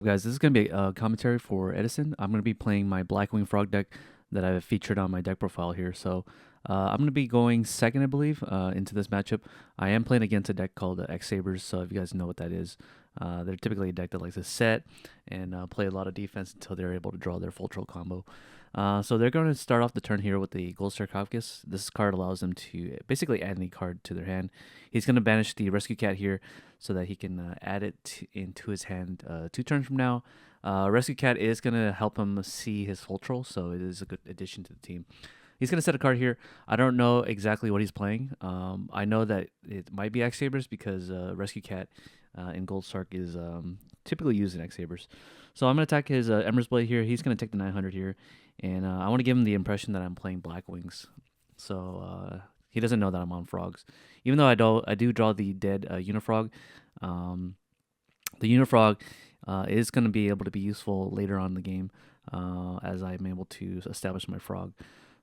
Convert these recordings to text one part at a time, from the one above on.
Guys, this is going to be a commentary for Edison. I'm going to be playing my Blackwing Frog deck that I've featured on my deck profile here. So I'm going to be going second, I believe, into this matchup. I am playing against a deck called X Sabers, so if you guys know what that is, they're typically a deck that likes to set and play a lot of defense until they're able to draw their full troll combo. So they're going to start off the turn here with the Gold Sarcophagus. This card allows them to basically add any card to their hand. He's going to banish the Rescue Cat here so that he can add it into his hand 2 turns from now. Rescue Cat is going to help him see his full troll, so it is a good addition to the team. He's going to set a card here. I don't know exactly what he's playing. I know that it might be X Sabers because Rescue Cat in Gold Sark is typically used in X Sabers. So I'm going to attack his Ember's Blade here. He's going to take the 900 here. And I want to give him the impression that I'm playing Black Wings. So he doesn't know that I'm on frogs. Even though I do draw the dead Unifrog. The Unifrog is going to be able to be useful later on in the game as I'm able to establish my frog.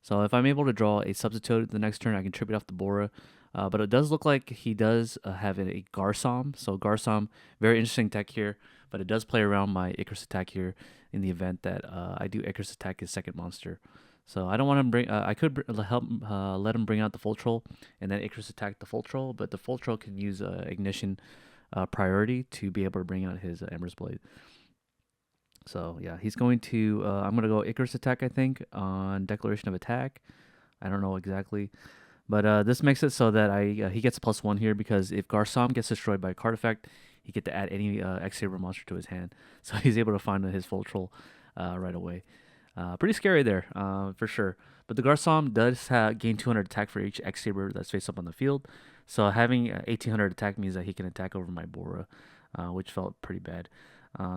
So if I'm able to draw a substitute the next turn, I can tribute off the Bora. But it does look like he does have a Garsom. So Garsom, very interesting tech here. But it does play around my Icarus attack here in the event that I do Icarus attack his second monster. So I don't want to bring. I could help let him bring out the full troll and then Icarus attack the full troll. But the full troll can use ignition priority to be able to bring out his Ember's Blade. So yeah, he's going to. I'm gonna go Icarus attack. I think on declaration of attack. I don't know exactly, but this makes it so that he gets a +1 here because if Garsom gets destroyed by a card effect, he get to add any X Saber monster to his hand. So he's able to find his full troll right away. Pretty scary there for sure. But the Garsom does gain 200 attack for each X Saber that's face up on the field. So having 1800 attack means that he can attack over my Bora, which felt pretty bad.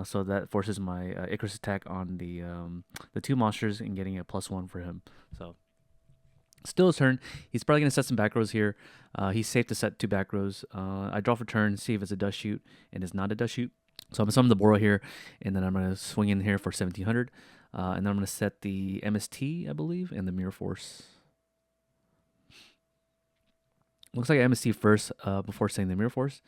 So that forces my Icarus attack on the 2 monsters and getting a +1 for him. So still his turn. He's probably going to set some back rows here. He's safe to set 2 back rows. I draw for turn, see if it's a dust shoot, and it's not a dust shoot. So I'm going to summon the Bora here, and then I'm going to swing in here for 1700. And then I'm going to set the MST, I believe, and the Mirror Force. Looks like MST first before saying the Mirror Force.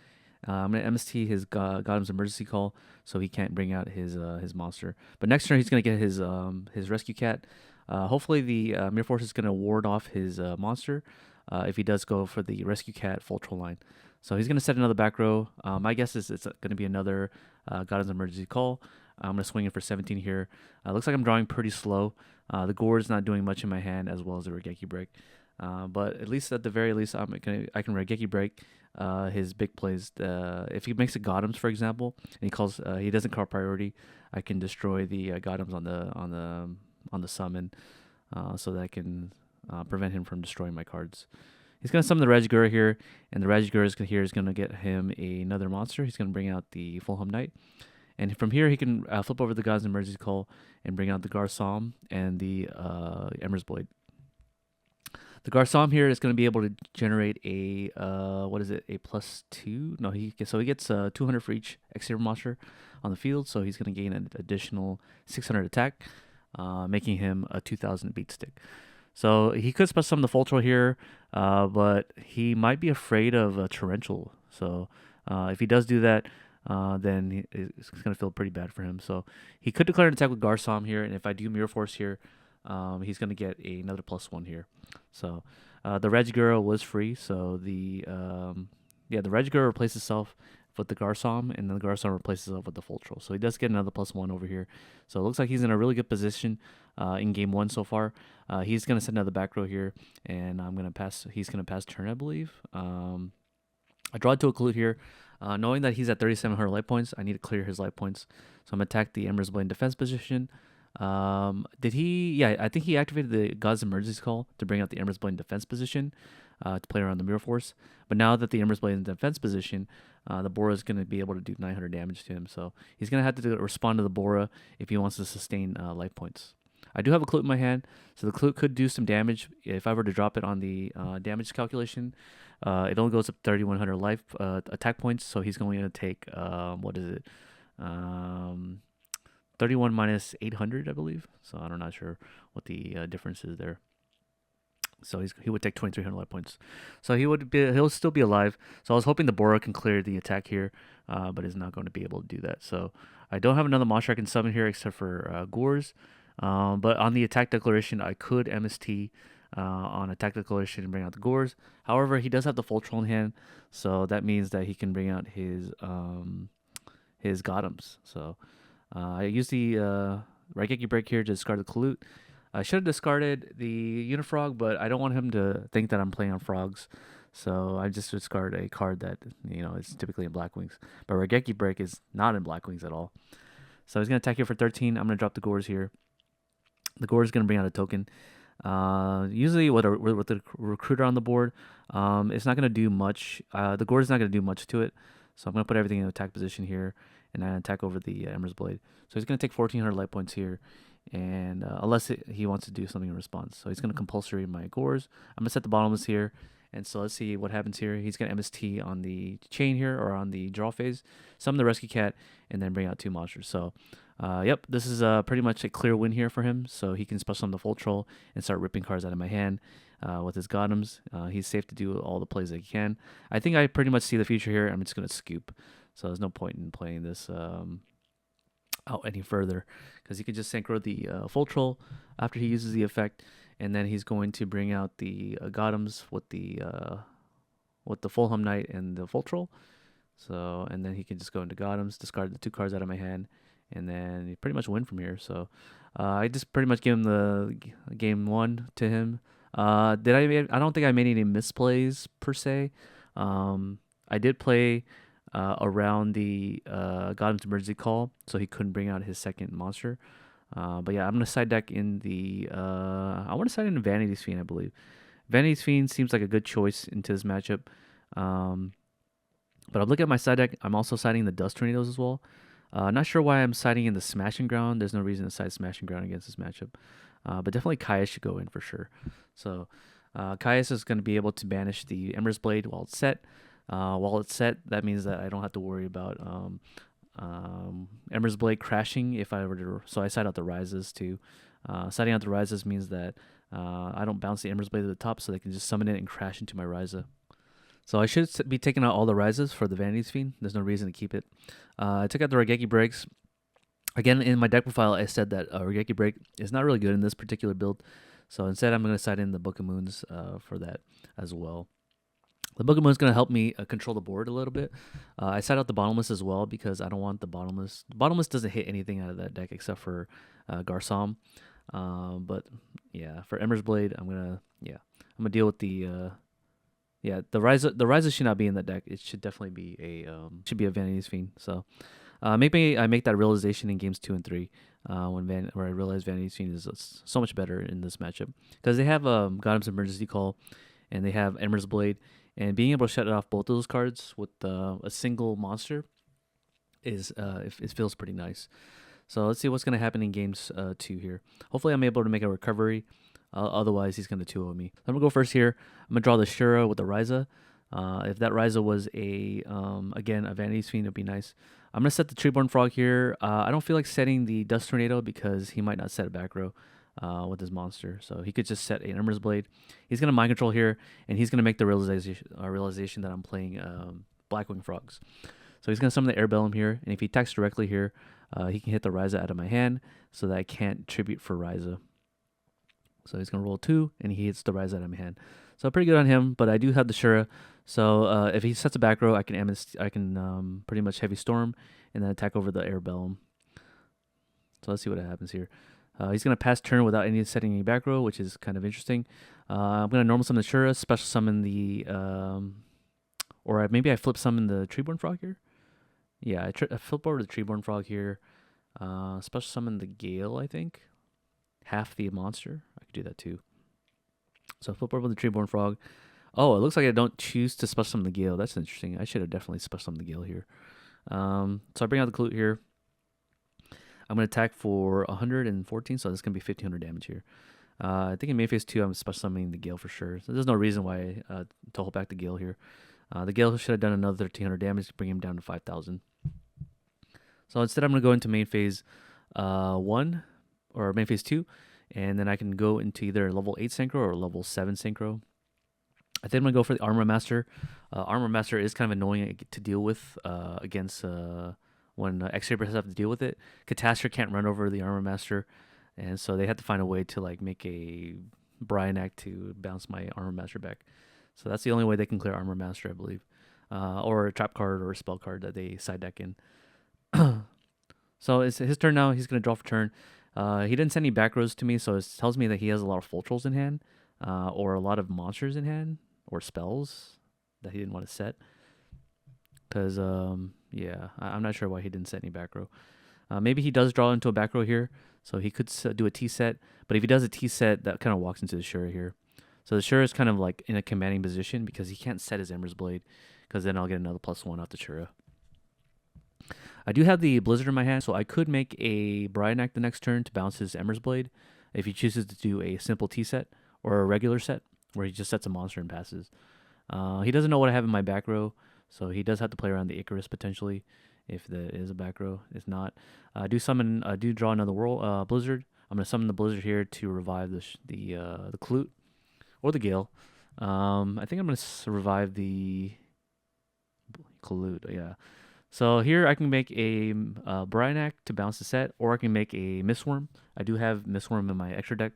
I'm going to MST his Godam's Emergency Call, so he can't bring out his monster. But next turn, he's going to get his Rescue Cat. Hopefully, the Mirror Force is going to ward off his monster if he does go for the Rescue Cat full troll line. So he's going to set another back row. My guess is it's going to be another Godam's Emergency Call. I'm going to swing in for 17 here. Looks like I'm drawing pretty slow. The Gore is not doing much in my hand, as well as the Regeki Break. But at least at the very least, I can Regeki Break his big plays. If he makes a Godems, for example, and he doesn't call priority, I can destroy the Godems on the summon, so that I can prevent him from destroying my cards. He's gonna summon the Rajagura here, and the Rajagura is gonna get him another monster. He's gonna bring out the Fulham Knight. And from here, he can flip over the God's Emergency Call and bring out the Garsom and the Ember's Blade. The Garsom here is going to be able to generate a a +2. No, he gets 200 for each X Saber monster on the field, so he's going to gain an additional 600 attack, making him a 2000 beat stick. So he could special summon the full troll here, but he might be afraid of a torrential. So if he does do that, then it's going to feel pretty bad for him. So he could declare an attack with Garsom here, and if I do Mirror Force here, he's going to get another +1 here. So the Regigura was free, so the Regigura replaces itself with the Garsom, and then the Garsom replaces itself with the full troll. So he does get another +1 over here. So it looks like he's in a really good position in game 1 so far. He's going to set another back row here, and he's going to pass turn, I believe. I draw to a clue here. Knowing that he's at 3,700 life points, I need to clear his life points. So I'm going to attack the Ember's Blade in defense position. Did he? Yeah, I think he activated the God's Emergency Call to bring out the Ember's Blade in defense position to play around the Mirror Force. But now that the Ember's Blade is in defense position, the Bora is going to be able to do 900 damage to him. So he's going to have to respond to the Bora if he wants to sustain life points. I do have a Clute in my hand, so the Clute could do some damage. If I were to drop it on the damage calculation, it only goes up 3,100 life attack points, so he's going to take, 31 minus 800, I believe. So I'm not sure what the difference is there. So he would take 2,300 life points. So he'll still be alive. So I was hoping the Bora can clear the attack here, but is not going to be able to do that. So I don't have another monster I can summon here except for Gores. But on the attack declaration, I could MST on attack declaration and bring out the Gores. However, he does have the full troll in hand, so that means that he can bring out his Gotems. So I use the Raigeki Break here to discard the Kalut. I should have discarded the Unifrog, but I don't want him to think that I'm playing on frogs. So I just discard a card that, is typically in Black Wings. But Raigeki Break is not in Black Wings at all. So he's going to attack here for 13. I'm going to drop the Gores here. The Gore is going to bring out a token. Usually with the Recruiter on the board, it's not going to do much. The Gore is not going to do much to it. So I'm going to put everything in attack position here, and I attack over the Ember's Blade. So he's going to take 1,400 light points here, and unless he wants to do something in response. So he's going to compulsory my Gores. I'm going to set the bottomless here, and so let's see what happens here. He's going to MST on the chain here, or on the draw phase, summon the Rescue Cat, and then bring out 2 monsters. So yep, this is pretty much a clear win here for him. So he can special summon the Full Troll and start ripping cards out of my hand with his Gotems. He's safe to do all the plays that he can. I think I pretty much see the future here. I'm just going to scoop. So there's no point in playing this out any further, because he can just synchro the Full Troll after he uses the effect, and then he's going to bring out the Gotems with the Fulham Knight and the Full Troll. So, and then he can just go into Gotems, discard the 2 cards out of my hand, and then you pretty much win from here. So I just pretty much give him the game 1 to him. I don't think I made any misplays per se. I did play around the Gotham Emergency Call, so he couldn't bring out his second monster. But yeah, I'm gonna side deck in the I want to side in Vanity's Fiend, I believe. Vanity's Fiend seems like a good choice into this matchup. But I'm looking at my side deck. I'm also siding the Dust Tornadoes as well. Not sure why I'm siding in the Smashing Ground. There's no reason to side Smashing Ground against this matchup. But definitely Caius should go in for sure. So Caius is going to be able to banish the Ember's Blade while it's set. While it's set, that means that I don't have to worry about Ember's Blade crashing if I were to. So I side out the Rises too. Siding out the Rises means that I don't bounce the Ember's Blade to the top, so they can just summon it and crash into my Risa. So I should be taking out all the Rises for the Vanity's Fiend. There's no reason to keep it. I took out the Raigeki Breaks. Again, in my deck profile, I said that Raigeki Break is not really good in this particular build. So instead, I'm going to side in the Book of Moons for that as well. The Book of Moons is going to help me control the board a little bit. I side out the Bottomless as well because I don't want the Bottomless. The Bottomless doesn't hit anything out of that deck except for Garsom. But yeah, for Ember's Blade, I'm gonna deal with the the Ryza should not be in that deck. It should definitely be a Vanity's Fiend. So maybe I make that realization in games 2 and 3 where I realize Vanity's Fiend is so much better in this matchup because they have Gotham Emergency Call and they have Ember's Blade, and being able to shut off both of those cards with a single monster is it feels pretty nice. So let's see what's going to happen in games 2 here. Hopefully I'm able to make a recovery. Otherwise, he's going to 2-0 me. I'm going to go first here. I'm going to draw the Shura with the Ryza. If that Ryza was again, a Vanity's Fiend, it would be nice. I'm going to set the Treeborn Frog here. I don't feel like setting the Dust Tornado because he might not set a back row with his monster. So he could just set an Ember's Blade. He's going to Mind Control here, and he's going to make the realization that I'm playing Blackwing Frogs. So he's going to summon the Airbellum here, and if he attacks directly here, he can hit the Ryza out of my hand so that I can't tribute for Ryza. So he's going to roll 2, and he hits the Ryza out of my hand. So pretty good on him, but I do have the Shura. So if he sets a back row, I can pretty much Heavy Storm and then attack over the Airbellum. So let's see what happens here. He's going to pass turn without setting any back row, which is kind of interesting. I'm going to normal summon the Shura, special summon the... or maybe I flip summon the Treeborn Frog here. Yeah, I flip over the Treeborn Frog here. Special summon the Gale, I think. Half the monster. I could do that too. So flip over the Treeborn Frog. Oh, it looks like I don't choose to special summon the Gale. That's interesting. I should have definitely special summoned the Gale here. So I bring out the Clute here. I'm going to attack for 114, so this is going to be 1,500 damage here. I think in main phase 2, I'm special summoning the Gale for sure. So there's no reason why to hold back the Gale here. The Gale should have done another 1,300 damage to bring him down to 5,000. So instead, I'm going to go into main phase 1, or main phase 2, and then I can go into either level 8 synchro or level 7 synchro. I think I'm gonna go for the Armor Master. Armor Master is kind of annoying to deal with against when X-Sabers have to deal with it. Catastrophe can't run over the Armor Master, and so they had to find a way to like make a Bryanak to bounce my Armor Master back. So that's the only way they can clear Armor Master, I believe, or a trap card or a spell card that they side deck in. So it's his turn now. He's gonna draw for turn. He didn't send any back rows to me, so it tells me that he has a lot of full trolls in hand, or a lot of monsters in hand, or spells that he didn't want to set. Because yeah, I'm not sure why he didn't set any back row. Maybe he does draw into a back row here, so he could do a T set. But if he does a T set, that kind of walks into the Shura here. So the Shura is kind of like in a commanding position because he can't set his Ember's Blade, because then I'll get another +1 off the Shura. I do have the Blizzard in my hand, so I could make a Bryanak the next turn to bounce his Ember's Blade if he chooses to do a simple T set or a regular set where he just sets a monster and passes. He doesn't know what I have in my back row, so he does have to play around the Icarus potentially if there is a back row. If not, I do draw another world Blizzard. I'm gonna summon the Blizzard here to revive the Clute or the Gale. I think I'm gonna revive the Clute. Yeah. So here I can make a Bryanak to bounce the set, or I can make a Mistworm. I do have Mistworm in my extra deck,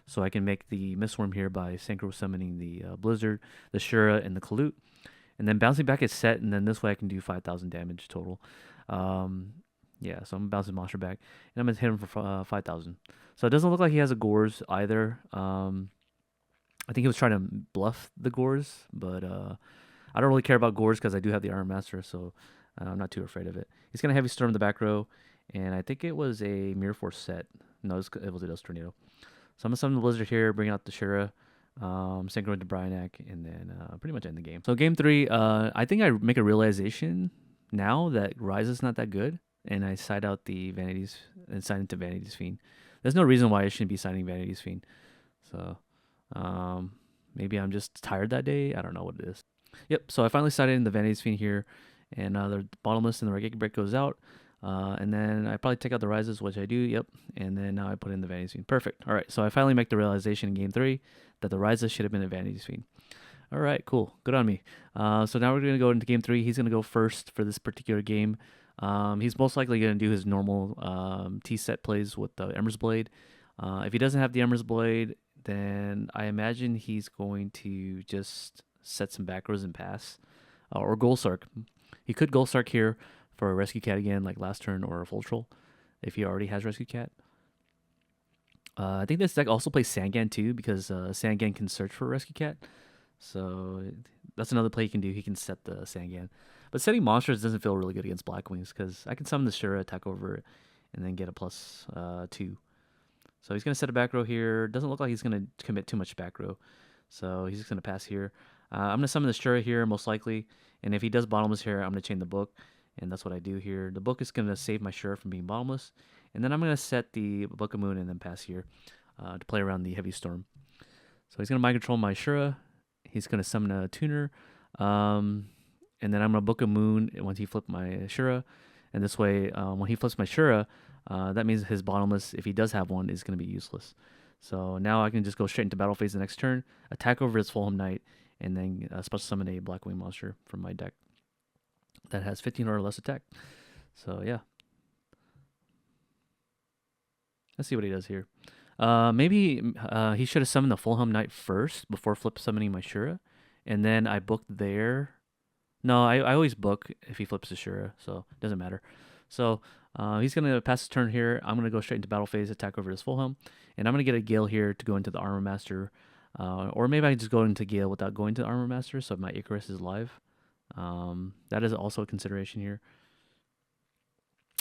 so I can make the Mistworm here by synchro summoning the Blizzard, the Shura, and the Clute, and then bouncing back his set, and then this way I can do 5,000 damage total. Yeah, so I'm bouncing monster back, and I'm gonna hit him for 5,000. So it doesn't look like he has a Gores either. I think he was trying to bluff the Gores, but I don't really care about Gores because I do have the Armor Master, so I'm not too afraid of it. He's going to Heavy Storm the back row, and I think it was a Mirror Force set. No, it was a Dust Tornado. So I'm going to summon the Blizzard here, bring out the Shura, synchro into Bryanak, and then pretty much end the game. So game 3, I think I make a realization now that Rise is not that good, and I side out the Vanities and sign into Vanity's Fiend. There's no reason why I shouldn't be signing Vanity's Fiend. So maybe I'm just tired that day. I don't know what it is. Yep, so I finally sided in the Vanity's Fiend here. And the Bottomless and the Regeki Break goes out. And then I probably take out the Rises, which I do, yep. And then now I put in the Vanity's Fiend. Perfect. All right, so I finally make the realization in Game 3 that the Rises should have been a Vanity's Fiend. All right, cool. Good on me. So now we're going to go into Game 3. He's going to go first for this particular game. He's most likely going to do his normal T-set plays with the Ember's Blade. If he doesn't have the Ember's Blade, then I imagine he's going to just set some back rows and pass. Or Golsark. He could Golsark here for a Rescue Cat again, like last turn, or a Full Troll, if he already has Rescue Cat. I think this deck also plays Sangan too, because Sangan can search for a Rescue Cat. So that's another play he can do. He can set the Sangan. But setting monsters doesn't feel really good against Blackwings, because I can summon the Shura, attack over it, and then get a +2. So he's going to set a back row here. Doesn't look like he's going to commit too much back row. So he's just going to pass here. I'm going to summon the Shura here, most likely. And if he does Bottomless here, I'm going to chain the book. And that's what I do here. The book is going to save my Shura from being Bottomless. And then I'm going to set the Book of Moon and then pass here to play around the Heavy Storm. So he's going to Mind Control my Shura. He's going to summon a Tuner. And then I'm going to Book of Moon once he flips my Shura. And this way, when he flips my Shura, that means his Bottomless, if he does have one, is going to be useless. So now I can just go straight into battle phase the next turn, attack over his Fulham Knight, and then special summon a Blackwing monster from my deck that has 15 or less attack. So yeah, let's see what he does here. Maybe he should have summoned the Fulham Knight first before flip summoning my Shura, and then I booked there. No, I always book if he flips the Shura, so it doesn't matter. So he's going to pass his turn here. I'm going to go straight into battle phase, attack over his Fulham, and I'm going to get a Gale here to go into the Armor Master. Or maybe I can just go into Gale without going to the Armor Master, so my Icarus is live. That is also a consideration here.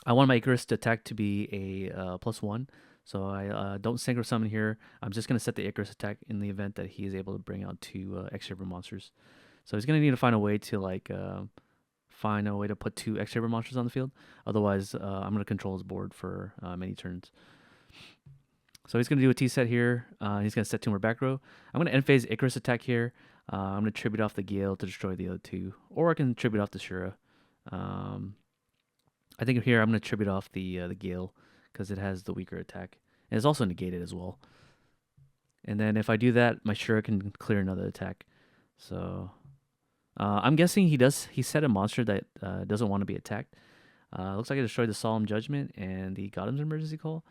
I want my Icarus to attack to be a +1, so I don't synchro summon here. I'm just going to set the Icarus attack in the event that he is able to bring out 2 X-Saber monsters. So he's going to need to find a way to put 2 X-Saber monsters on the field. Otherwise, I'm going to control his board for many turns. So he's going to do a T-set here. He's going to set 2 more back row. I'm going to end phase Icarus attack here. I'm going to tribute off the Gale to destroy the other 2. Or I can tribute off the Shura. I think here I'm going to tribute off the Gale because it has the weaker attack. And it's also negated as well. And then if I do that, my Shura can clear another attack. So I'm guessing he set a monster that doesn't want to be attacked. Looks like I destroyed the Solemn Judgment and the Godham's Emergency Call.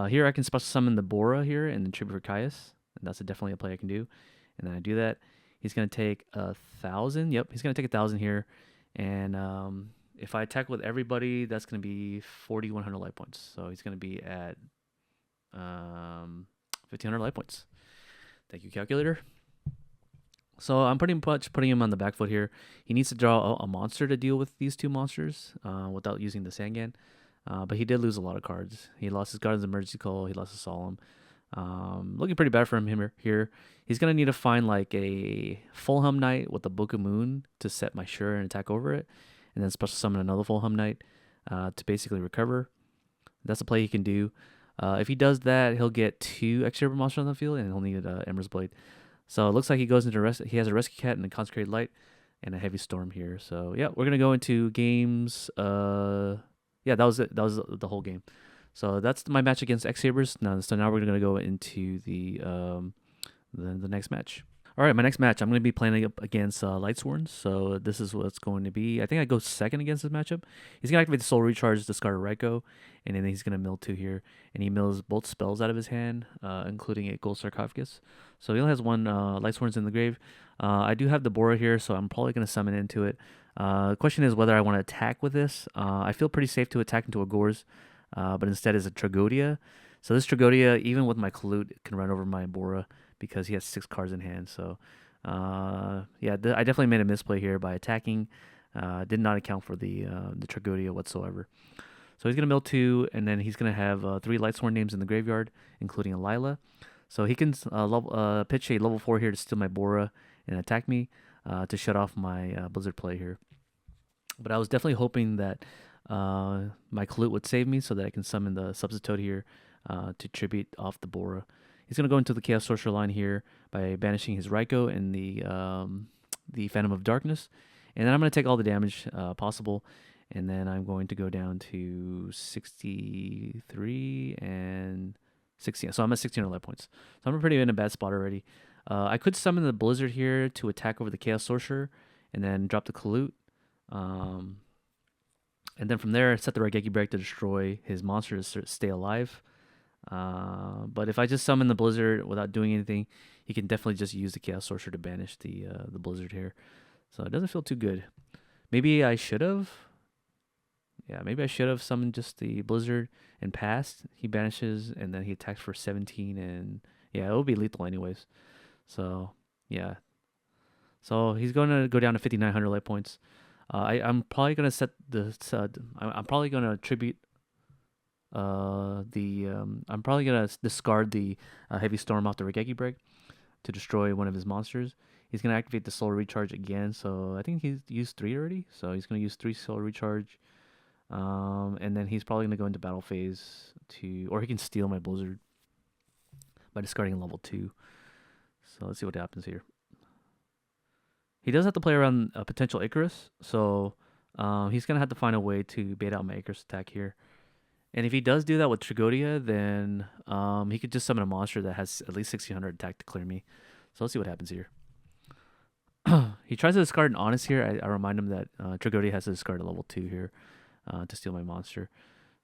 Here I can special summon the Bora here and then tribute for Caius. And that's definitely a play I can do. And then I do that. He's going to take 1,000. Yep, he's going to take 1,000 here. And if I attack with everybody, that's going to be 4,100 life points. So he's going to be at 1,500 life points. Thank you, calculator. So I'm pretty much putting him on the back foot here. He needs to draw a monster to deal with these two monsters without using the Sangan. But he did lose a lot of cards. He lost his Guardian's Emergency Call. He lost his Solemn. Looking pretty bad for him here. He's going to need to find like a Fulham Knight with the Book of Moon to set my Shura and attack over it. And then special summon another Fulham Knight to basically recover. That's a play he can do. If he does that, he'll get 2 extra monsters on the field, and he'll need Ember's Blade. So it looks like he goes into he has a Rescue Cat and a Consecrated Light and a Heavy Storm here. So yeah, we're gonna go into games. Yeah, that was it. That was the whole game. So that's my match against X Sabers. So now we're gonna go into the next match. All right, my next match, I'm going to be playing up against Lightsworn. So this is what it's going to be. I think I go second against this matchup. He's going to activate the Soul Recharge, discard a Raikou, and then he's going to mill 2 here. And he mills both spells out of his hand, including a Gold Sarcophagus. So he only has 1 Lightsworns in the grave. I do have the Bora here, so I'm probably going to summon into it. The question is whether I want to attack with this. I feel pretty safe to attack into a Gorz, but instead is a Tragodia. So this Tragodia, even with my Kalute, can run over my Bora, because he has 6 cards in hand. So, yeah, I definitely made a misplay here by attacking. Did not account for the Tragodia whatsoever. So he's going to mill 2, and then he's going to have 3 Lightsworn names in the graveyard, including a Lila. So he can pitch a level 4 here to steal my Bora and attack me to shut off my Blizzard play here. But I was definitely hoping that my Kalute would save me so that I can summon the Substitute here to tribute off the Bora. He's going to go into the Chaos Sorcerer line here by banishing his Raikou and the Phantom of Darkness. And then I'm going to take all the damage possible. And then I'm going to go down to 63 and 16. So I'm at 1,600 life points. So I'm pretty in a bad spot already. I could summon the Blizzard here to attack over the Chaos Sorcerer and then drop the Kalute. And then from there, set the Raigeki Break to destroy his monster to stay alive. But if I just summon the Blizzard without doing anything, he can definitely just use the Chaos Sorcerer to banish the Blizzard here. So it doesn't feel too good. Maybe I should have. Yeah, maybe I should have summoned just the Blizzard and passed. He banishes, and then he attacks for 17, and yeah, it will be lethal anyways. So yeah. So he's going to go down to 5,900 life points. I'm probably going to set the. I'm probably going to tribute. I'm probably gonna discard the Heavy Storm off the Raigeki Break to destroy one of his monsters. He's gonna activate the Soul Recharge again, so I think he's used 3 already. So he's gonna use 3 Soul Recharge, and then he's probably gonna go into battle phase or he can steal my Blizzard by discarding level 2. So let's see what happens here. He does have to play around a potential Icarus, so he's gonna have to find a way to bait out my Icarus attack here. And if he does do that with Tragodia, then he could just summon a monster that has at least 1,600 attack to clear me. So let's see what happens here. He tries to discard an Honest here. I remind him that Tragodia has to discard a level 2 here to steal my monster.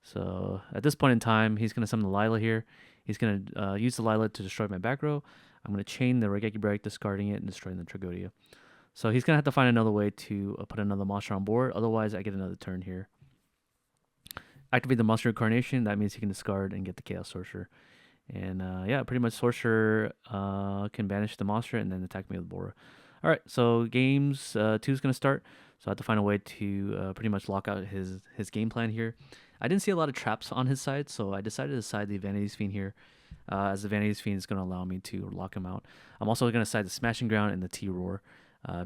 So at this point in time, he's going to summon the Lila here. He's going to use the Lila to destroy my back row. I'm going to chain the Raigeki Break, discarding it, and destroying the Tragodia. So he's going to have to find another way to put another monster on board. Otherwise, I get another turn here. Activate the Monster Incarnation. That means he can discard and get the Chaos Sorcerer. And yeah, pretty much Sorcerer can banish the monster and then attack me with Bora. All right, so games 2 is going to start. So I have to find a way to pretty much lock out his game plan here. I didn't see a lot of traps on his side, so I decided to side the Vanity's Fiend here, as the Vanity's Fiend is going to allow me to lock him out. I'm also going to side the Smashing Ground and the T-Roar,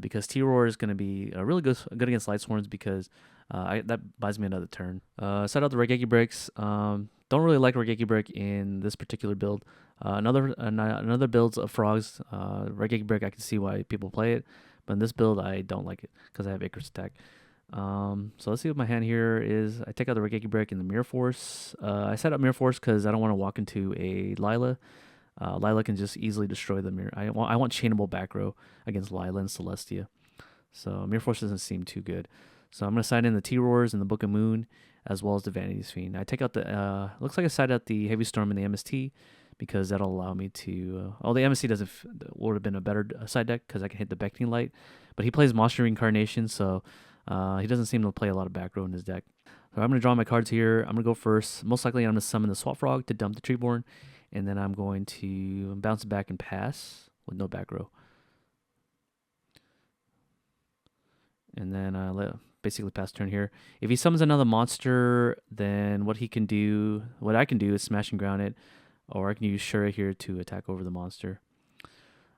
because T-Roar is going to be really good against Lightsworns because that buys me another turn. Set out the Raigeki Breaks. Don't really like Raigeki Break in this particular build. Another builds of Frogs. Raigeki Break, I can see why people play it, but in this build, I don't like it because I have Icarus attack. So let's see what my hand here is. I take out the Regeki Brick and the Mirror Force. I set up Mirror Force because I don't want to walk into a Lila. Lila can just easily destroy the mirror. I want chainable back row against Lila and Celestia. So Mirror Force doesn't seem too good. So I'm gonna side in the T-Roars and the Book of Moon, as well as the Vanity's Fiend. I take out the looks like I side out the Heavy Storm and the MST because that'll allow me to. The MST doesn't would have been a better side deck because I can hit the Beckoning Light, but he plays Monster Reincarnation, so he doesn't seem to play a lot of back row in his deck. So I'm gonna draw my cards here. I'm gonna go first. Most likely I'm gonna summon the Swap Frog to dump the Treeborn, and then I'm going to bounce it back and pass with no back row. And then basically pass turn here. If he summons another monster, then what I can do is smash and ground it, or I can use Shura here to attack over the monster.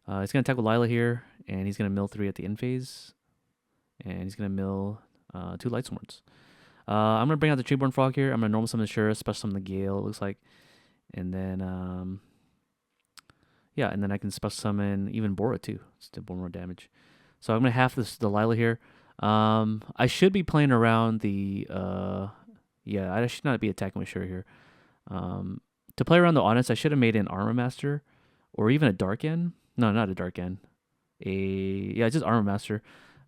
He's going to attack with Lila here, and he's going to mill 3 at the end phase, and he's going to mill 2 Light Swords. I'm going to bring out the Treeborn Frog here. I'm going to normal summon the Shura, special summon the Gale, it looks like. And then, yeah, and then I can special summon even Bora too, just to do more damage. So I'm going to half the Lila here. I should be playing around the, yeah, I should not be attacking with Shura here. To play around the Honest, I should have made an Armor Master, or even a Dark End. No, not a Dark End. Yeah, just Armor Master.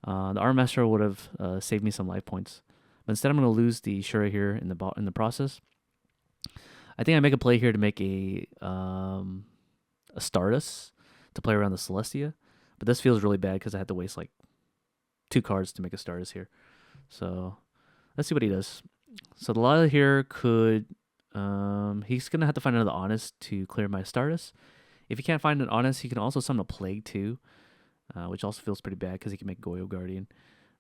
The Armor Master would have saved me some life points. But instead, I'm going to lose the Shura here in the process. I think I make a play here to make a Stardust to play around the Celestia. But this feels really bad because I had to waste like 2 cards to make a Stardust here. So let's see what he does. So the Lila here could, he's going to have to find another Honest to clear my Stardust. If he can't find an Honest, he can also summon a Plague too, which also feels pretty bad because he can make Goyo Guardian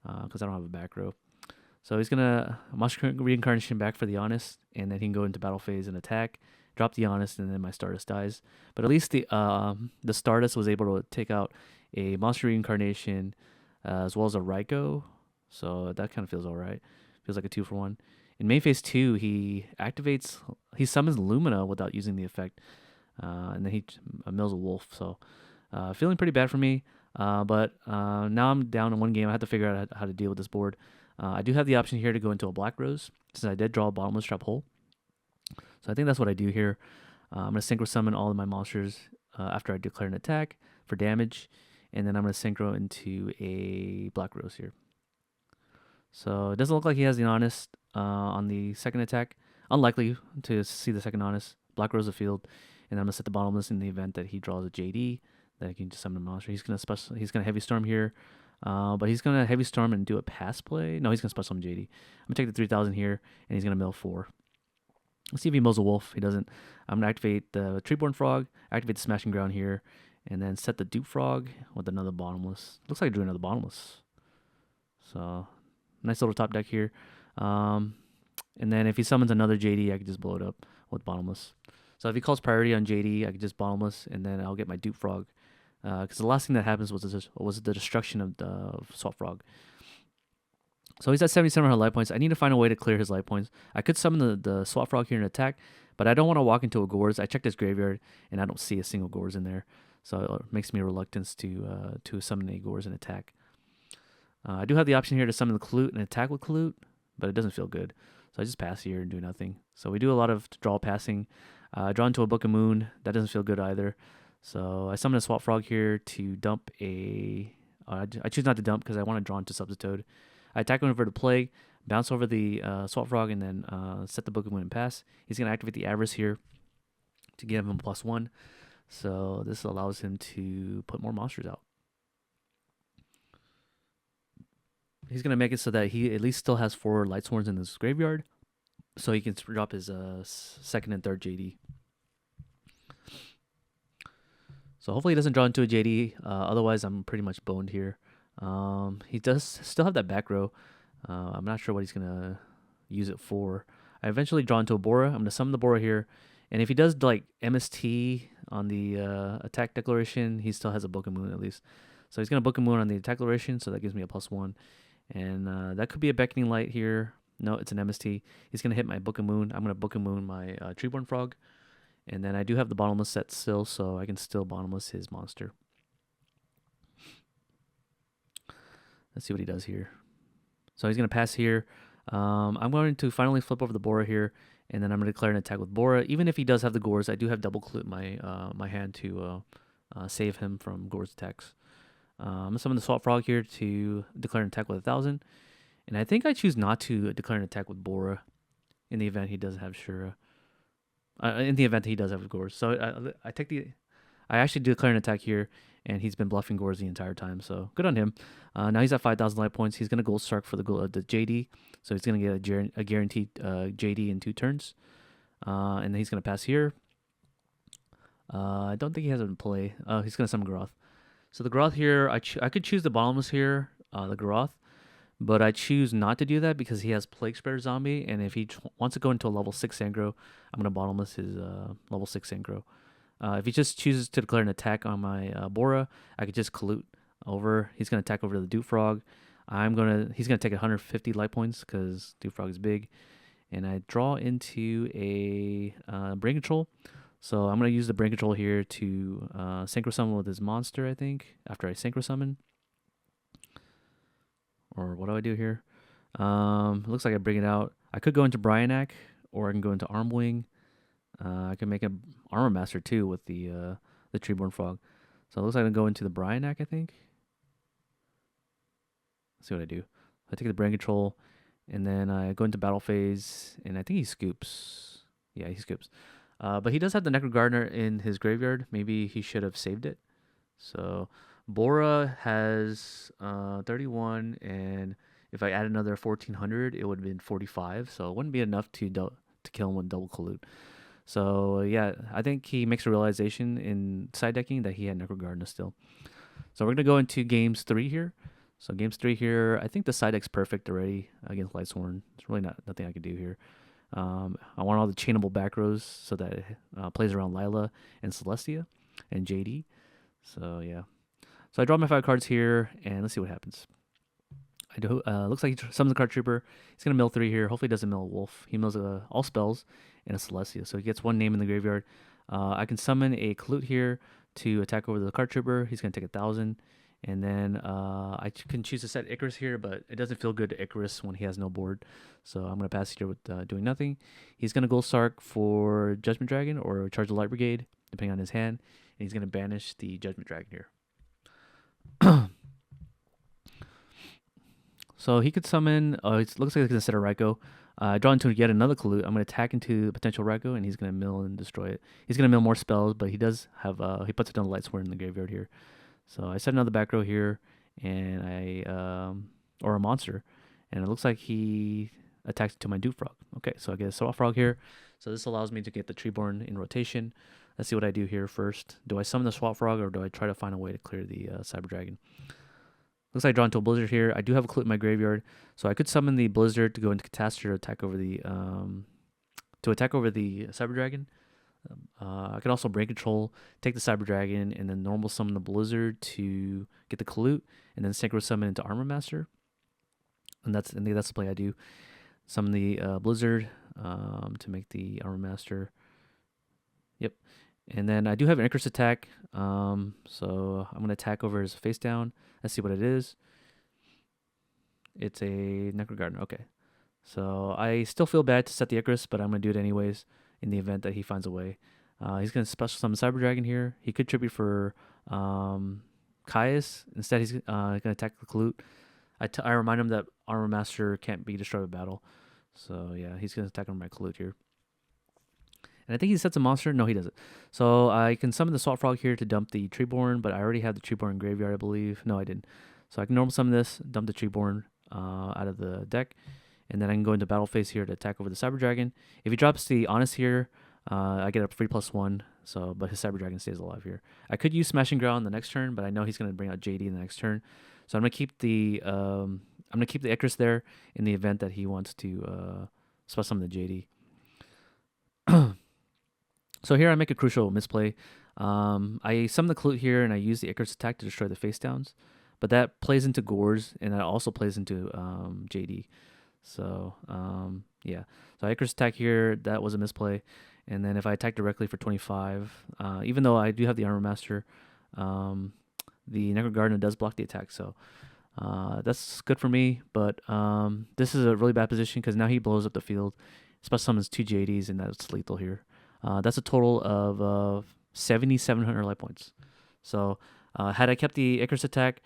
because I don't have a back row. So he's going to Monster Reincarnation back for the Honest, and then he can go into battle phase and attack, drop the Honest, and then my Stardust dies. But at least the Stardust was able to take out a Monster Reincarnation as well as a Raikou, so that kind of feels alright. Feels like a 2-for-1. In main phase 2, he summons Lumina without using the effect, and then he mills a Wolf, so feeling pretty bad for me, but now I'm down in 1 game. I have to figure out how to deal with this board. I do have the option here to go into a Black Rose, since I did draw a Bottomless Trap Hole, so I think that's what I do here. I'm going to Synchro Summon all of my monsters after I declare an attack for damage, and then I'm going to Synchro into a Black Rose here. So it doesn't look like he has the Honest on the second attack. Unlikely to see the second Honest. Black Rose the field, and then I'm going to set the Bottomless in the event that he draws a JD, that I can just summon a monster. He's going to Heavy Storm here, but he's going to Heavy Storm and do a pass play. No, he's going to special summon JD. I'm going to take the 3,000 here, and he's going to mill 4. Let's see if he mills a Wolf. He doesn't. I'm going to activate the Treeborn Frog, activate the Smashing Ground here, and then set the Dupe Frog with another Bottomless. Looks like I drew another Bottomless. So, nice little top deck here. And then if he summons another JD, I can just blow it up with Bottomless. So if he calls priority on JD, I can just Bottomless, and then I'll get my Dupe Frog. Because the last thing that happens was the destruction of the Swap Frog. So he's at 7700 life points. I need to find a way to clear his life points. I could summon the Swap Frog here and attack, but I don't want to walk into a Gorz. I checked his graveyard, and I don't see a single Gorz in there. So it makes me reluctant to summon a Gorz and attack. I do have the option here to summon the Klute and attack with Klute, but it doesn't feel good. So I just pass here and do nothing. So we do a lot of draw passing. Draw into a Book of Moon. That doesn't feel good either. So I summon a Swap Frog here to dump a... I choose not to dump because I want to draw into Substitute. I attack him over the Plague, bounce over the Swap Frog, and then set the Book of Moon and pass. He's going to activate the Avarice here to give him +1. So this allows him to put more monsters out. He's going to make it so that he at least still has 4 Light Swords in his graveyard, so he can drop his second and third JD. So hopefully he doesn't draw into a JD. Otherwise, I'm pretty much boned here. He does still have that back row. I'm not sure what he's going to use it for. I eventually draw into a Bora. I'm going to summon the Bora here. And if he does like MST on the attack declaration, he still has a Book of Moon at least. So he's going to Book of Moon on the attack declaration, so that gives me a +1. And that could be a Beckoning Light here. No, it's an MST. He's going to hit my Book of Moon. I'm going to Book of Moon my Treeborn Frog. And then I do have the Bottomless set still, so I can still Bottomless his monster. Let's see what he does here. So he's going to pass here. I'm going to finally flip over the Bora here, and then I'm going to declare an attack with Bora. Even if he does have the Gores, I do have double clue my my hand to save him from Gore's attacks. I'm going to summon the Swap Frog here to declare an attack with 1,000. And I think I choose not to declare an attack with Bora in the event he doesn't have Shura. In the event he does have Gores. So I actually declare an attack here, and he's been bluffing Gores the entire time. So good on him. Now he's at 5,000 life points. He's going to Gold Shark for the JD. So he's going to get a guaranteed JD in 2 turns. And then he's going to pass here. I don't think he has it in play. He's going to summon Groth. So the Groth here, I could choose the Bottomless here, the Groth. But I choose not to do that because he has Plague Spreader Zombie, and if he wants to go into a level 6 Sangro, I'm going to Bottomless his level 6 Sangro. If he just chooses to declare an attack on my Bora, I could just Colute over. He's going to attack over the Dew Frog. He's going to take 150 light points because Dew Frog is big. And I draw into a Brain Control. So I'm going to use the Brain Control here to Synchro Summon with his monster, I think, after I Synchro Summon. Or what do I do here? It looks like I bring it out. I could go into Bryanak, or I can go into Armwing. I can make an Armor Master too with the Treeborn Frog. So it looks like I can go into the Bryanak, I think. Let's see what I do. I take the Brain Control, and then I go into Battle Phase, and I think he scoops. Yeah, he scoops. But he does have the Necro Gardener in his graveyard. Maybe he should have saved it. So Bora has 31, and if I add another 1,400, it would have been 45. So it wouldn't be enough to kill him with double Colute. So yeah, I think he makes a realization in side decking that he had Necro Gardener still. So we're gonna go into games 3 here. So games 3 here, I think the side deck's perfect already against Lightsworn. There's really nothing I can do here. I want all the chainable back rows so that it plays around Lila and Celestia and JD. So yeah. So I draw my 5 cards here, and let's see what happens. I do. Looks like he summons the Card Trooper. He's going to mill 3 here. Hopefully he doesn't mill a Wolf. He mills all spells and a Celestia. So he gets 1 name in the graveyard. I can summon a Colute here to attack over the Card Trooper. He's going to take 1,000. And then I can choose to set Icarus here, but it doesn't feel good to Icarus when he has no board. So I'm going to pass here with doing nothing. He's going to Gold Sark for Judgment Dragon or Charge the Light Brigade, depending on his hand. And he's going to banish the Judgment Dragon here. So he could summon. It looks like he's gonna set a Raikou. I draw into yet another Colute. I'm gonna attack into the potential Raikou, and he's gonna mill and destroy it. He's gonna mill more spells, but he does have. He puts it on the Lightsworn in the graveyard here. So I set another back row here, and or a monster, and it looks like he attacks to my Dew Frog. Okay, so I get a Swap Frog here. So this allows me to get the Treeborn in rotation. Let's see what I do here first. Do I summon the Swap Frog, or do I try to find a way to clear the Cyber Dragon? Looks like I draw into a Blizzard here. I do have a Clue in my graveyard, so I could summon the Blizzard to go into Catastrophe to attack over the Cyber Dragon. I could also Brain Control, take the Cyber Dragon, and then normal summon the Blizzard to get the Colute, and then Synchro Summon into Armor Master. And that's the play I do. Summon the Blizzard to make the Armor Master. Yep. And then I do have an Icarus attack, so I'm going to attack over his face down. Let's see what it is. It's a Necro Gardener. Okay. So I still feel bad to set the Icarus, but I'm going to do it anyways in the event that he finds a way. He's going to special summon Cyber Dragon here. He could tribute for Caius. Instead, he's going to attack the Colute. I remind him that Armor Master can't be destroyed with battle. So yeah, he's going to attack on my Colute here. And I think he sets a monster. No, he doesn't. So I can summon the Swap Frog here to dump the Treeborn, but I already have the Treeborn graveyard, I believe. No, I didn't. So I can normal summon this, dump the Treeborn out of the deck, and then I can go into battle phase here to attack over the Cyber Dragon. If he drops the Honest here, I get a free +1. So, but his Cyber Dragon stays alive here. I could use Smashing Ground the next turn, but I know he's going to bring out JD in the next turn. So I'm going to keep the Icarus there in the event that he wants to special summon the JD. So here I make a crucial misplay. I summon the Colute here, and I use the Icarus attack to destroy the face downs. But that plays into Gores, and that also plays into JD. So, yeah. So Icarus attack here, that was a misplay. And then if I attack directly for 25, even though I do have the Armor Master, the Necro Gardener does block the attack. So That's good for me, but this is a really bad position because now he blows up the field. Special summons 2 G80s, and that's lethal here. That's a total of 7,700 life points. So had I kept the Icarus attack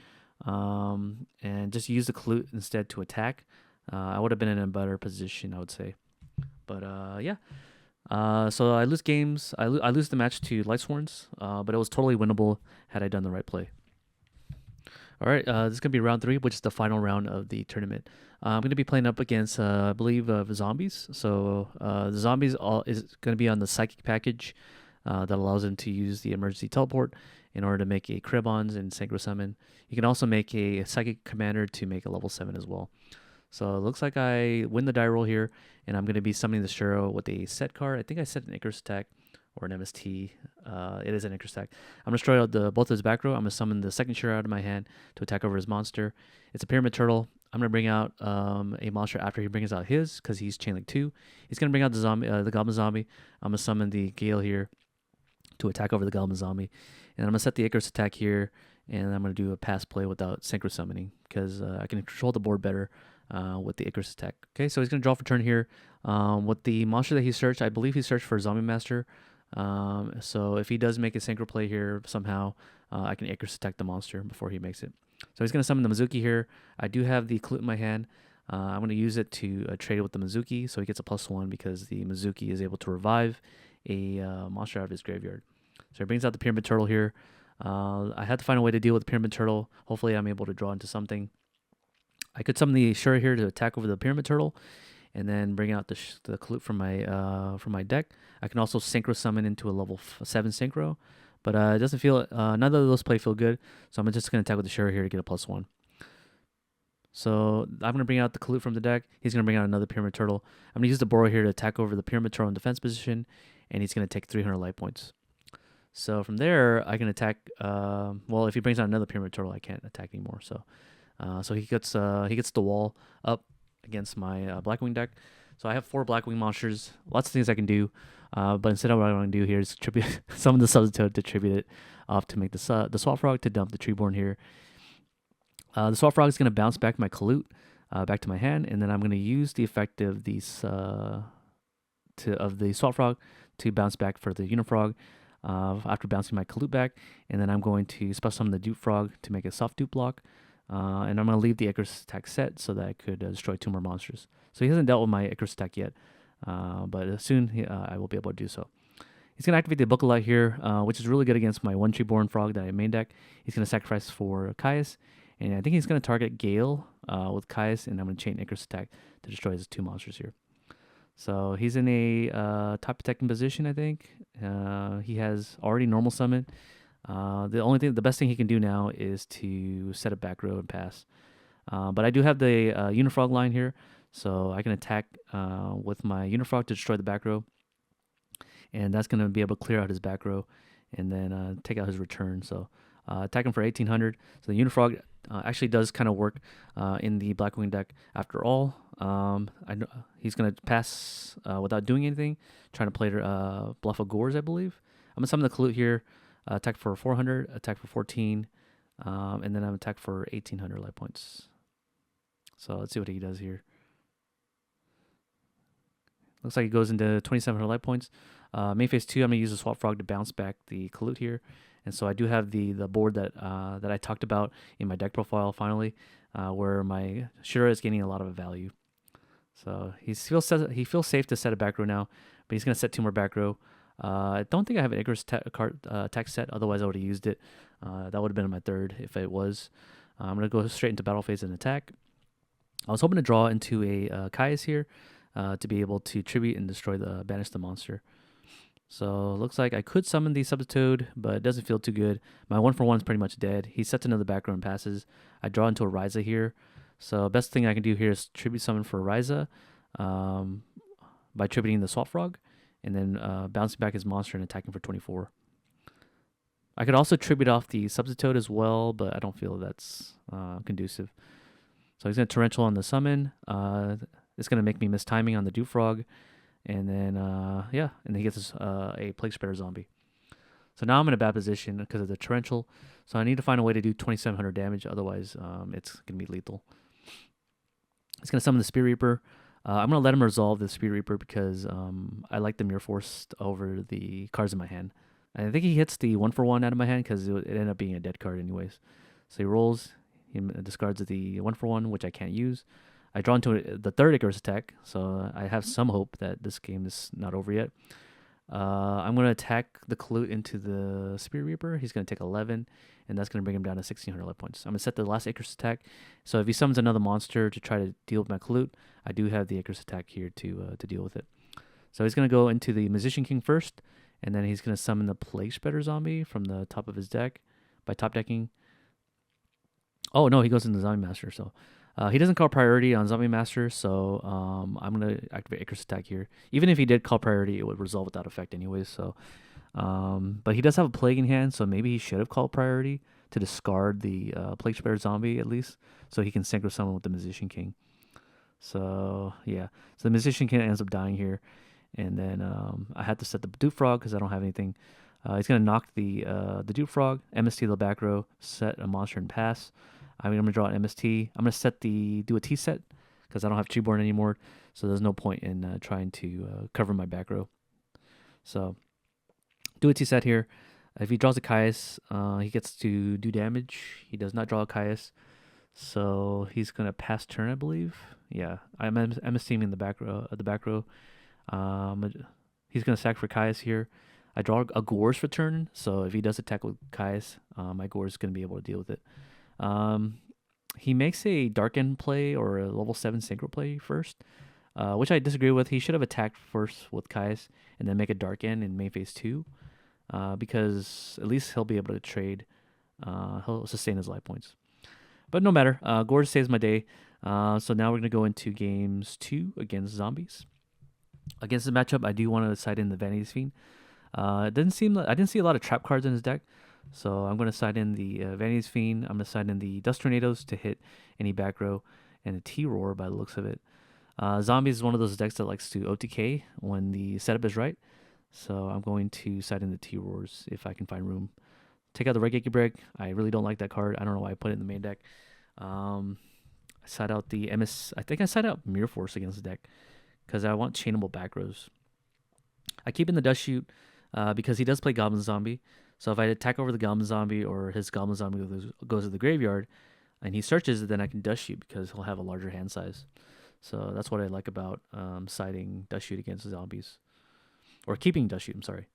and just used the Clute instead to attack, I would have been in a better position, I would say. But yeah. So I lose games. I lose the match to Lightsworns, but it was totally winnable had I done the right play. All right, this is going to be round 3, which is the final round of the tournament. I'm going to be playing up against, I believe, zombies. So the zombies is going to be on the psychic package that allows them to use the emergency teleport in order to make a Cribons and Synchro Summon. You can also make a psychic commander to make a level 7 as well. So it looks like I win the die roll here, and I'm going to be summoning the Shuro with a set card. I think I set an Icarus attack or an MST. It is an Icarus attack. I'm going to destroy both of his back row. I'm going to summon the second Shuro out of my hand to attack over his monster. It's a Pyramid Turtle. I'm going to bring out a monster after he brings out his, because he's Chain Link 2. He's going to bring out the zombie, the Goblin Zombie. I'm going to summon the Gale here to attack over the Goblin Zombie. And I'm going to set the Icarus attack here, and I'm going to do a pass play without Synchro Summoning, because I can control the board better with the Icarus attack. Okay, so he's going to draw for turn here. With the monster that he searched, I believe he searched for Zombie Master. So if he does make a synchro play here somehow, I can Icarus attack the monster before he makes it. So he's going to summon the Mizuki here. I do have the Clute in my hand. I'm going to use it to trade it with the Mizuki, so he gets a +1 because the Mizuki is able to revive a monster out of his graveyard. So he brings out the Pyramid Turtle here. I had to find a way to deal with the Pyramid Turtle. Hopefully I'm able to draw into something. I could summon the Shura here to attack over the Pyramid Turtle, and then bring out the Clute from my deck. I can also Synchro Summon into a level 7 Synchro, but it doesn't feel, none of those play feel good, so I'm just going to attack with the Shura here to get a +1. So I'm going to bring out the Clute from the deck. He's going to bring out another Pyramid Turtle. I'm going to use the Boro here to attack over the Pyramid Turtle in defense position, and he's going to take 300 life points. So from there, I can attack, well, if he brings out another Pyramid Turtle, I can't attack anymore. So he gets the wall up against my Blackwing deck. So I have 4 Blackwing monsters. Lots of things I can do, but instead of what I want to do here is tribute summon the Substitute to tribute it off to make the Swap Frog to dump the Treeborn here. The Swap Frog is going to bounce back my Clute back to my hand, and then I'm going to use the effect of the Swap Frog to bounce back for the Unifrog after bouncing my Clute back, and then I'm going to special summon the Dupe Frog to make a soft dupe block. And I'm going to leave the Icarus attack set so that I could destroy 2 more monsters. So he hasn't dealt with my Icarus attack yet, but soon I will be able to do so. He's going to activate the Book of Light here, which is really good against my 1 Treeborn Frog that I main deck. He's going to sacrifice for Caius, and I think he's going to target Gale with Caius, and I'm going to chain Icarus attack to destroy his 2 monsters here. So he's in a top protecting position, I think. He has already normal summon. The best thing he can do now is to set a back row and pass. But I do have the Unifrog line here, so I can attack with my Unifrog to destroy the back row, and that's going to be able to clear out his back row and then take out his return. So attack him for 1,800. So the Unifrog actually does kind of work in the Blackwing deck after all. I know he's going to pass without doing anything, trying to play Bluff of Gores, I believe. I'm going to summon the Clute here. Attack for 400, attack for 14, and then I'm attack for 1,800 life points. So let's see what he does here. Looks like he goes into 2,700 life points. Main phase 2, I'm going to use the Swap Frog to bounce back the Clute here. And so I do have the board that I talked about in my deck profile finally, where my Shura is gaining a lot of value. So he feels safe to set a back row now, but he's going to set 2 more back row. I don't think I have an Icarus attack set, otherwise I would have used it. That would have been my 3rd if it was. I'm going to go straight into battle phase and attack. I was hoping to draw into a Caius here to be able to tribute and banish the monster. So it looks like I could summon the Substitute, but it doesn't feel too good. My 1-for-1 is pretty much dead. He sets another back row and passes. I draw into a Ryza here. So best thing I can do here is tribute summon for Ryza by tributing the Swap Frog, and then bouncing back his monster and attacking for 24. I could also tribute off the Substitute as well, but I don't feel that's conducive. So he's going to Torrential on the summon. It's going to make me miss timing on the Dupe Frog. And then, and then he gets a Plague Spreader Zombie. So now I'm in a bad position because of the torrential. So I need to find a way to do 2,700 damage. Otherwise, it's going to be lethal. It's going to summon the Spear Reaper. I'm going to let him resolve the Spear Reaper because I like the Mirror Force over the cards in my hand. I think he hits the 1-for-1 out of my hand because it ended up being a dead card anyways. So he rolls, he discards the 1-for-1, which I can't use. I draw into the third Icarus attack, so I have some hope that this game is not over yet. I'm going to attack the Clute into the Spear Reaper. He's going to take 11, and that's going to bring him down to 1,600 life points. I'm going to set the last Icarus attack. So if he summons another monster to try to deal with my Clute, I do have the Icarus attack here to deal with it. So he's going to go into the Musician King first, and then he's going to summon the Plague Spreader Zombie from the top of his deck by top decking. Oh, no, he goes into the Zombie Master, so... he doesn't call priority on Zombie Master, so I'm going to activate Icarus attack here. Even if he did call priority, it would resolve without effect anyways. So, but he does have a Plague in hand, so maybe he should have called priority to discard the Plague Spreader Zombie at least, so he can synchro summon with the Musician King. So, yeah. So the Musician King ends up dying here. And then I had to set the Dupe Frog because I don't have anything. He's going to knock the Dupe Frog, MST to the back row, set a monster and pass. I'm going to draw an MST. I'm going to do a T set because I don't have Treeborn anymore. So there's no point in trying to cover my back row. So do a T set here. If he draws a Caius, he gets to do damage. He does not draw a Caius. So he's going to pass turn, I believe. Yeah, I'm MSTing in the back row. He's going to sack for Caius here. I draw a Gorz for turn. So if he does attack with Caius, my Gorz is going to be able to deal with it. He makes a Dark End play or a level 7 Synchro play first, which I disagree with. He should have attacked first with Caius and then make a Dark End in main phase 2, because at least he'll be able to trade. He'll sustain his life points. But no matter. Gorz saves my day. So now we're going to go into games 2 against zombies. Against the matchup, I do want to side in the Vanity's Fiend. I didn't see a lot of trap cards in his deck. So I'm going to side in the Vanity's Fiend. I'm going to side in the Dust Tornadoes to hit any back row, and a T-Roar by the looks of it. Zombies is one of those decks that likes to OTK when the setup is right. So I'm going to side in the T-Roars if I can find room. Take out the Red Break. I really don't like that card. I don't know why I put it in the main deck. I side out the MS. I think I side out Mirror Force against the deck because I want chainable back rows. I keep in the Dust Shoot because he does play Goblin Zombie. So if I attack over the Goblin Zombie or his Goblin Zombie goes to the graveyard and he searches it, then I can Dust Shoot because he'll have a larger hand size. So that's what I like about siding Dust Shoot against zombies. Or keeping Dust Shoot, I'm sorry.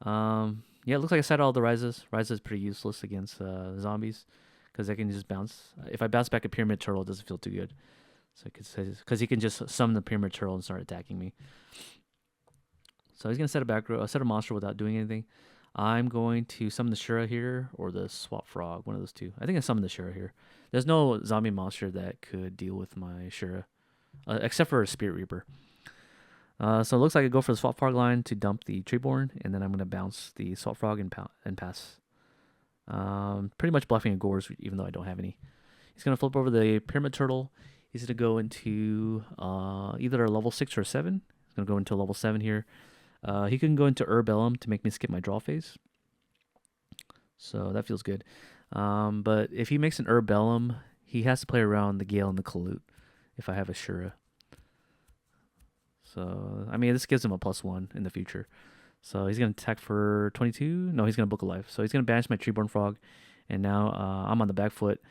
Yeah, it looks like I set all the Rises. Rise is pretty useless against zombies because I can just bounce. If I bounce back a Pyramid Turtle, it doesn't feel too good. So because he can just summon the Pyramid Turtle and start attacking me. So he's going to set a back row, set a monster without doing anything. I'm going to summon the Shura here or the Swap Frog, one of those two. I think I summoned the Shura here. There's no zombie monster that could deal with my Shura, except for a Spirit Reaper. So it looks like I go for the Swap Frog line to dump the Treeborn, and then I'm going to bounce the Swap Frog and pass. Pretty much bluffing a Gorz, even though I don't have any. He's going to flip over the Pyramid Turtle. He's going to go into either a level 6 or a 7. He's going to go into a level 7 here. He can go into Urbellum to make me skip my draw phase. So that feels good. But if he makes an Urbellum, he has to play around the Gale and the Kalute if I have a Shura. So, I mean, this gives him a +1 in the future. So he's going to attack for 22. No, he's going to book a life. So he's going to banish my Treeborn Frog. And now I'm on the back foot.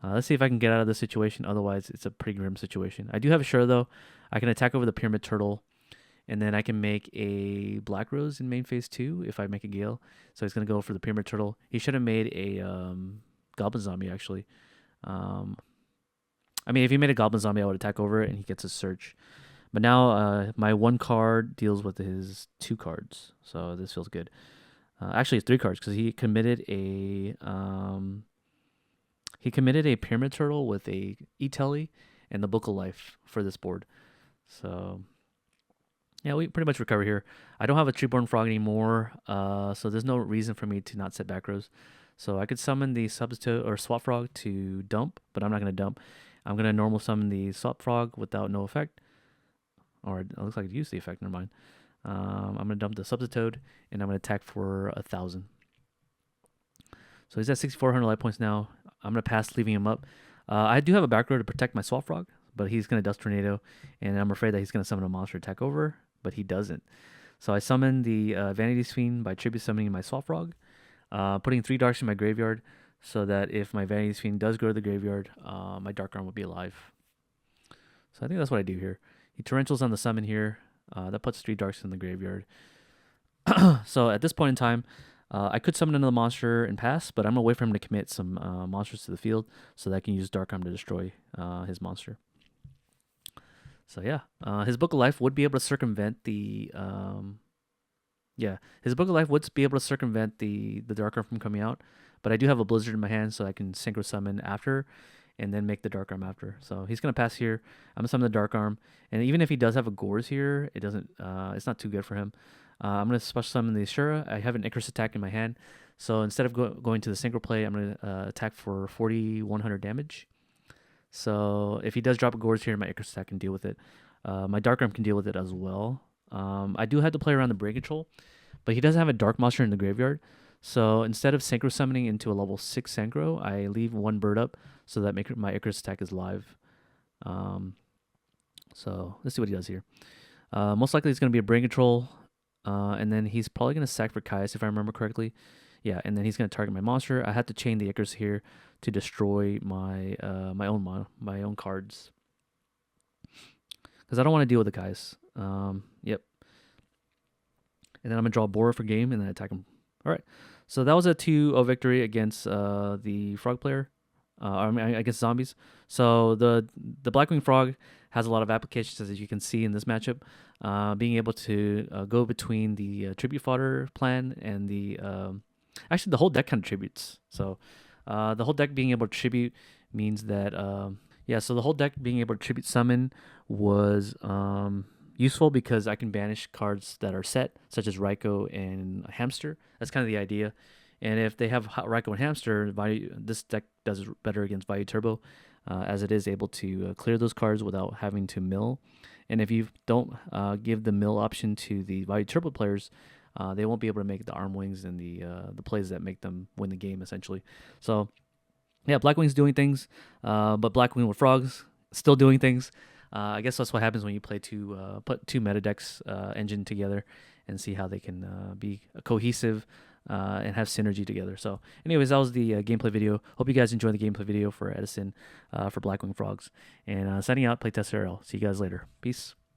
Let's see if I can get out of this situation. Otherwise, it's a pretty grim situation. I do have a Shura, though. I can attack over the Pyramid Turtle. And then I can make a Black Rose in main phase 2 if I make a Gale. So he's going to go for the Pyramid Turtle. He should have made a Goblin Zombie, actually. I mean, if he made a Goblin Zombie, I would attack over it, and he gets a search. But now my 1 card deals with his 2 cards. So this feels good. Actually, it's 3 cards because he committed a Pyramid Turtle with a E-Telly and the Book of Life for this board. So... yeah, we pretty much recover here. I don't have a Treeborn Frog anymore, so there's no reason for me to not set back rows. So I could summon the Substitute or Swap Frog to dump, but I'm not going to dump. I'm going to normal summon the Swap Frog without no effect. Or it looks like it used the effect, never mind. I'm going to dump the Substitute, and I'm going to attack for 1,000. So he's at 6,400 life points now. I'm going to pass, leaving him up. I do have a back row to protect my Swap Frog, but he's going to Dust Tornado, and I'm afraid that he's going to summon a monster attack over, but he doesn't. So I summon the Vanity Fiend by tribute summoning my Swap Frog, putting 3 darks in my graveyard, so that if my Vanity Fiend does go to the graveyard, my Dark Arm will be alive. So I think that's what I do here. He Torrentials on the summon here. That puts 3 darks in the graveyard. So at this point in time, I could summon another monster and pass, but I'm going to wait for him to commit some monsters to the field so that I can use Dark Arm to destroy his monster. So yeah, his Book of Life would be able to circumvent the... his Book of Life would be able to circumvent the Dark Arm from coming out, but I do have a Blizzard in my hand, so I can Synchro Summon after and then make the Dark Arm after. So he's going to pass here. I'm going to summon the Dark Arm, and even if he does have a Gores here, it doesn't. It's not too good for him. I'm going to special summon the Ashura. I have an Icarus attack in my hand, so instead of going to the Synchro play, I'm going to attack for 4,100 damage. So if he does drop a Gores here, my Icarus attack can deal with it. My Dark Arm can deal with it as well. I do have to play around the Brain Control, but he doesn't have a Dark Monster in the graveyard. So instead of Synchro Summoning into a level 6 Synchro, I leave 1 bird up so that my Icarus attack is live. So let's see what he does here. Most likely it's going to be a Brain Control, and then he's probably going to sack for Caius if I remember correctly. Yeah, and then he's going to target my monster. I have to chain the Icarus here to destroy my my own cards, because I don't want to deal with the Caius. Yep. And then I'm going to draw Borer for game and then attack him. All right. So that was a 2-0 victory against the Frog player. I mean, against zombies. So the Blackwing Frog has a lot of applications, as you can see in this matchup. Being able to go between the tribute fodder plan and the... actually, the whole deck kind of tributes. So the whole deck being able to tribute means that... so the whole deck being able to tribute summon was... useful because I can banish cards that are set, such as Raikou and Hamster. That's kind of the idea. And if they have Raikou and Hamster, this deck does better against Vayu Turbo, as it is able to clear those cards without having to mill. And if you don't give the mill option to the Vayu Turbo players, they won't be able to make the arm wings and the plays that make them win the game, essentially. So, yeah, Blackwing's doing things, but Blackwing with Frogs still doing things. I guess that's what happens when you play put two meta decks engine together and see how they can be cohesive and have synergy together. So anyways, that was the gameplay video. Hope you guys enjoyed the gameplay video for Edison for Blackwing Frogs. And signing out, Playtester RL. See you guys later. Peace.